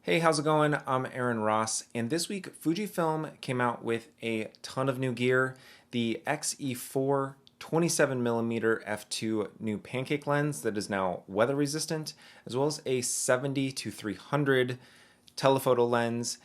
Hey, how's it going? I'm Aaron Ross, and this week Fujifilm came out with a ton of new gear. The XE4 27mm f2 new pancake lens that is now weather resistant, as well as a 70 to 300 telephoto lens.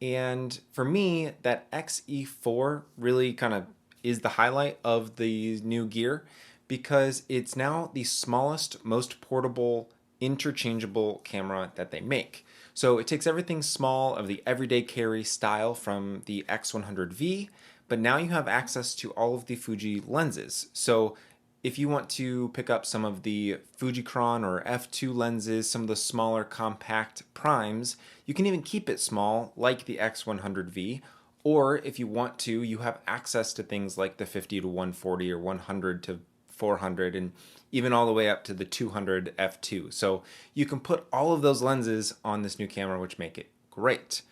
And for me, that XE4 really kind of is the highlight of the new gear because it's now the smallest, most portable, interchangeable camera that they make. So it takes everything small of the everyday carry style from the X100V, but now you have access to all of the Fuji lenses. So if you want to pick up some of the Fujicron or f2 lenses, some of the smaller compact primes, you can even keep it small like the X100V. Or if you want to, you have access to things like the 50 to 140 or 100 to 400 and even all the way up to the 200 f2. So you can put all of those lenses on this new camera, which make it great.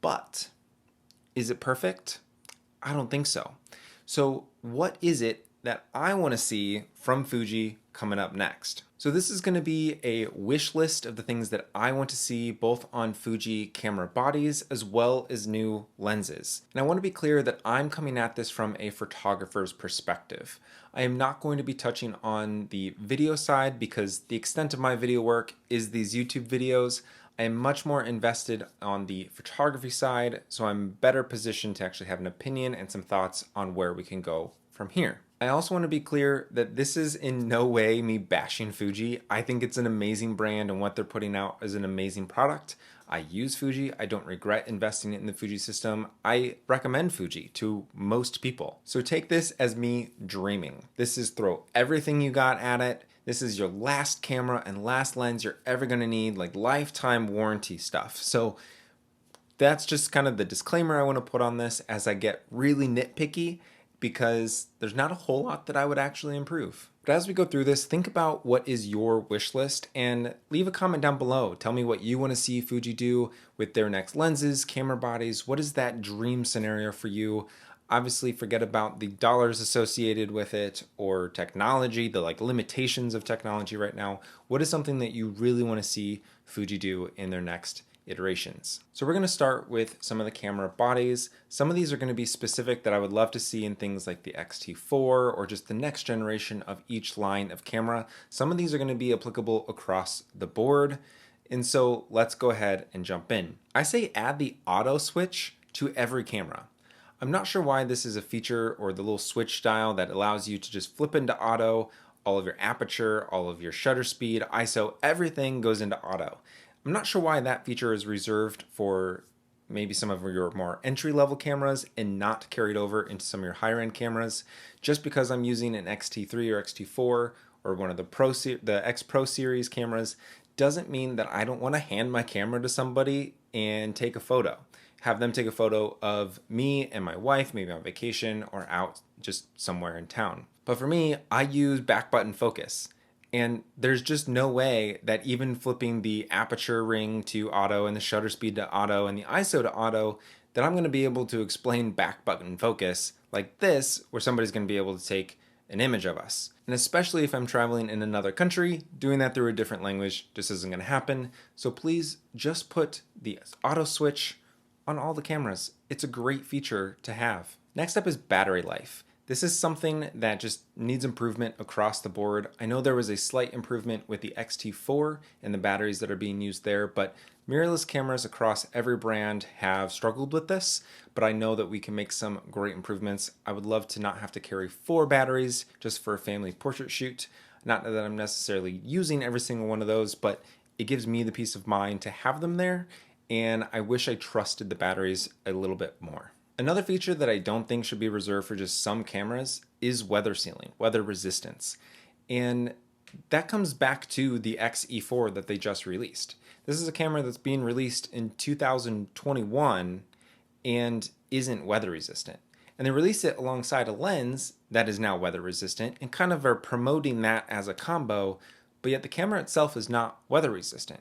But is it perfect? I don't think so. So what is it that I want to see from Fuji coming up next? So this is going to be a wish list of the things that I want to see both on Fuji camera bodies as well as new lenses. And I want to be clear that I'm coming at this from a photographer's perspective. I am not going to be touching on the video side because the extent of my video work is these YouTube videos. I am much more invested on the photography side, so I'm better positioned to actually have an opinion and some thoughts on where we can go from here. I also want to be clear that this is in no way me bashing Fuji. I think it's an amazing brand and what they're putting out is an amazing product. I use Fuji. I don't regret investing in the Fuji system. I recommend Fuji to most people. So take this as me dreaming. This is throw everything you got at it. This is your last camera and last lens you're ever going to need, like lifetime warranty stuff. So that's just kind of the disclaimer I want to put on this as I get really nitpicky because there's not a whole lot that I would actually improve. But as we go through this, think about what is your wish list and leave a comment down below. Tell me what you want to see Fuji do with their next lenses, camera bodies. What is that dream scenario for you? Obviously, forget about the dollars associated with it or technology, the limitations of technology right now. What is something that you really want to see Fuji do in their next iterations? So we're going to start with some of the camera bodies. Some of these are going to be specific that I would love to see in things like the X-T4 or just the next generation of each line of camera. Some of these are going to be applicable across the board. And so let's go ahead and jump in. I say add the auto switch to every camera. I'm not sure why this is a feature or the little switch style that allows you to just flip into auto. All of your aperture, all of your shutter speed, ISO, everything goes into auto. I'm not sure why that feature is reserved for maybe some of your more entry-level cameras and not carried over into some of your higher-end cameras. Just because I'm using an X-T3 or X-T4 or one of the X Pro series cameras doesn't mean that I don't want to hand my camera to somebody and take a photo. Have them take a photo of me and my wife, maybe on vacation or out just somewhere in town. But for me, I use back button focus. And there's just no way that even flipping the aperture ring to auto and the shutter speed to auto and the ISO to auto, that I'm going to be able to explain back button focus like this, where somebody's going to be able to take an image of us. And especially if I'm traveling in another country, doing that through a different language just isn't going to happen. So please just put the auto switch on all the cameras. It's a great feature to have. Next up is battery life. This is something that just needs improvement across the board. I know there was a slight improvement with the X-T4 and the batteries that are being used there, but mirrorless cameras across every brand have struggled with this, but I know that we can make some great improvements. I would love to not have to carry 4 batteries just for a family portrait shoot. Not that I'm necessarily using every single one of those, but it gives me the peace of mind to have them there, and I wish I trusted the batteries a little bit more. Another feature that I don't think should be reserved for just some cameras is weather sealing, weather resistance. And that comes back to the XE4 that they just released. This is a camera that's being released in 2021 and isn't weather resistant. And they released it alongside a lens that is now weather resistant and kind of are promoting that as a combo, but yet the camera itself is not weather resistant.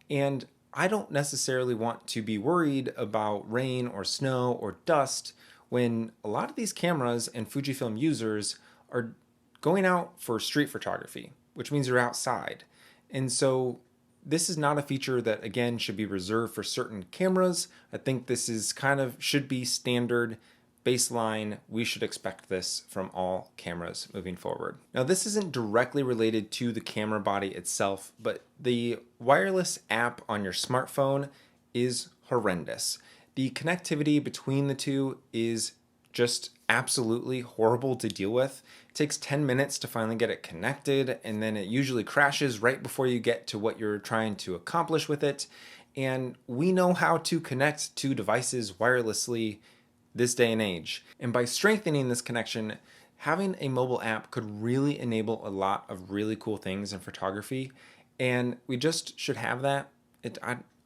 And I don't necessarily want to be worried about rain or snow or dust when a lot of these cameras and Fujifilm users are going out for street photography, which means you're outside. And so this is not a feature that, again, should be reserved for certain cameras. I think this is should be standard baseline. We should expect this from all cameras moving forward. Now, this isn't directly related to the camera body itself, but the wireless app on your smartphone is horrendous. The connectivity between the two is just absolutely horrible to deal with. It takes 10 minutes to finally get it connected, and then it usually crashes right before you get to what you're trying to accomplish with it. And we know how to connect to devices wirelessly this day and age. And by strengthening this connection, having a mobile app could really enable a lot of really cool things in photography. And we just should have that.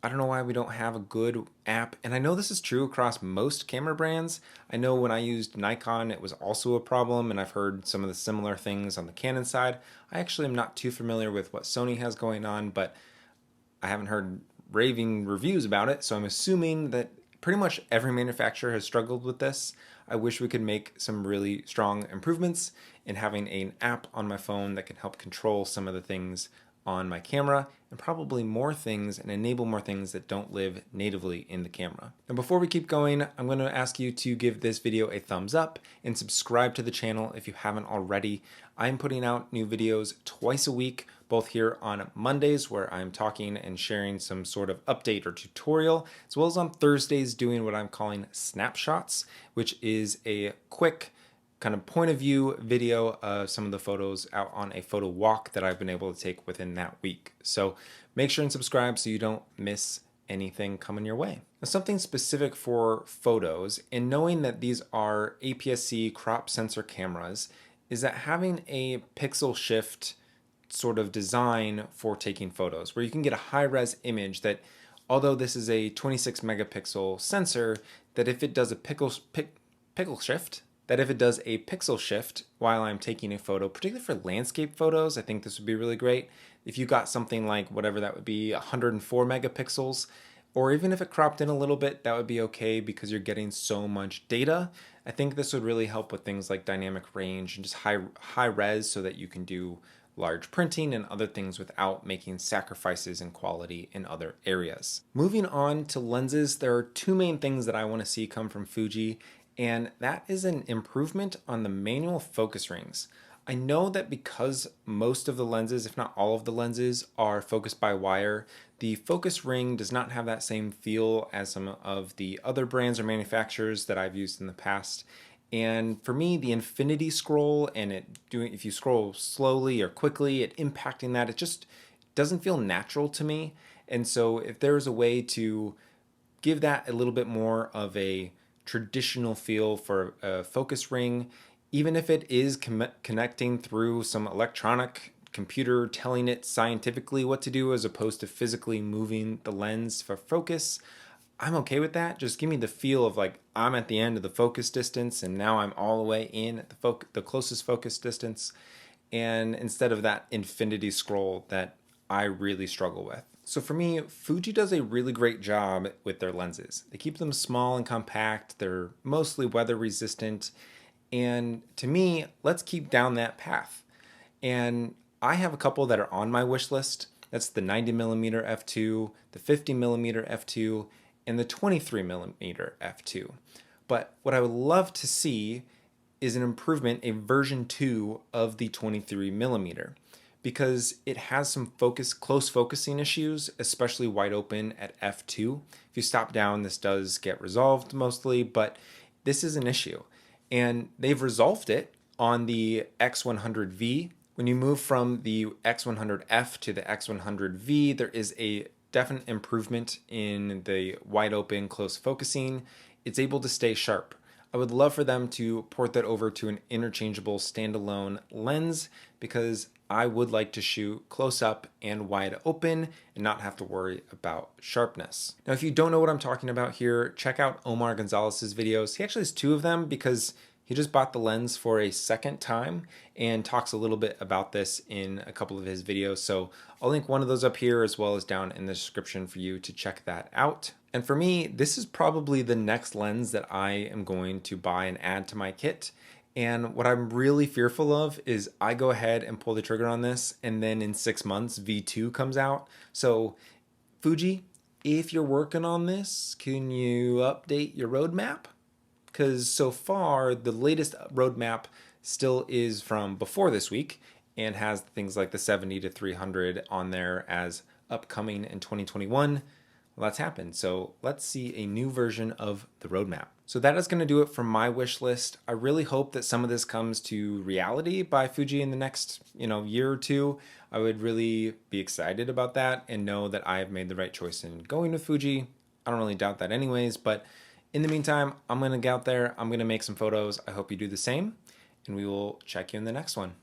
I don't know why we don't have a good app. And I know this is true across most camera brands. I know when I used Nikon, it was also a problem, and I've heard some of the similar things on the Canon side. I actually am not too familiar with what Sony has going on, but I haven't heard raving reviews about it, so I'm assuming that pretty much every manufacturer has struggled with this. I wish we could make some really strong improvements in having an app on my phone that can help control some of the things on my camera, and probably more things and enable more things that don't live natively in the camera. Now, before we keep going, I'm going to ask you to give this video a thumbs up and subscribe to the channel if you haven't already. I'm putting out new videos twice a week, both here on Mondays, where I'm talking and sharing some sort of update or tutorial, as well as on Thursdays doing what I'm calling snapshots, which is a quick kind of point of view video of some of the photos out on a photo walk that I've been able to take within that week. So make sure and subscribe so you don't miss anything coming your way. Now, something specific for photos, and knowing that these are APS-C crop sensor cameras, is that having a pixel shift sort of design for taking photos, where you can get a high-res image that, although this is a 26 megapixel sensor, that if it does a pixel shift while I'm taking a photo, particularly for landscape photos, I think this would be really great. If you got something like whatever that would be, 104 megapixels, or even if it cropped in a little bit, that would be okay because you're getting so much data. I think this would really help with things like dynamic range and just high res, so that you can do large printing and other things without making sacrifices in quality in other areas. Moving on to lenses, there are two main things that I want to see come from Fuji, and that is an improvement on the manual focus rings. I know that because most of the lenses, if not all of the lenses, are focused by wire, the focus ring does not have that same feel as some of the other brands or manufacturers that I've used in the past. And for me, the infinity scroll and if you scroll slowly or quickly, it impacting that, it just doesn't feel natural to me. And so if there's a way to give that a little bit more of a traditional feel for a focus ring, even if it is connecting through some electronic computer telling it scientifically what to do as opposed to physically moving the lens for focus, I'm okay with that. Just give me the feel of like I'm at the end of the focus distance and now I'm all the way in at the closest focus distance, and instead of that infinity scroll that I really struggle with. So for me, Fuji does a really great job with their lenses. They keep them small and compact. They're mostly weather resistant. And to me, let's keep down that path. And I have a couple that are on my wish list. That's the 90mm f2, the 50mm f2, and the 23mm f2. But what I would love to see is an improvement, a version 2 of the 23mm, because it has some close focusing issues, especially wide open at f2. If you stop down, this does get resolved mostly, but this is an issue. And they've resolved it on the X100V. When you move from the X100F to the X100V, there is a definite improvement in the wide open close focusing. It's able to stay sharp. I would love for them to port that over to an interchangeable standalone lens, because I would like to shoot close up and wide open and not have to worry about sharpness. Now, if you don't know what I'm talking about here, check out Omar Gonzalez's videos. He actually has two of them because he just bought the lens for a second time and talks a little bit about this in a couple of his videos. So I'll link one of those up here as well as down in the description for you to check that out. And for me, this is probably the next lens that I am going to buy and add to my kit. And what I'm really fearful of is I go ahead and pull the trigger on this, and then in 6 months, V2 comes out. So, Fuji, if you're working on this, can you update your roadmap? Because so far, the latest roadmap still is from before this week and has things like the 70 to 300 on there as upcoming in 2021. Well, that's happened. So let's see a new version of the roadmap. So that is going to do it for my wish list. I really hope that some of this comes to reality by Fuji in the next, year or two. I would really be excited about that and know that I have made the right choice in going with Fuji. I don't really doubt that anyways, but in the meantime, I'm going to get out there. I'm going to make some photos. I hope you do the same, and we will check you in the next one.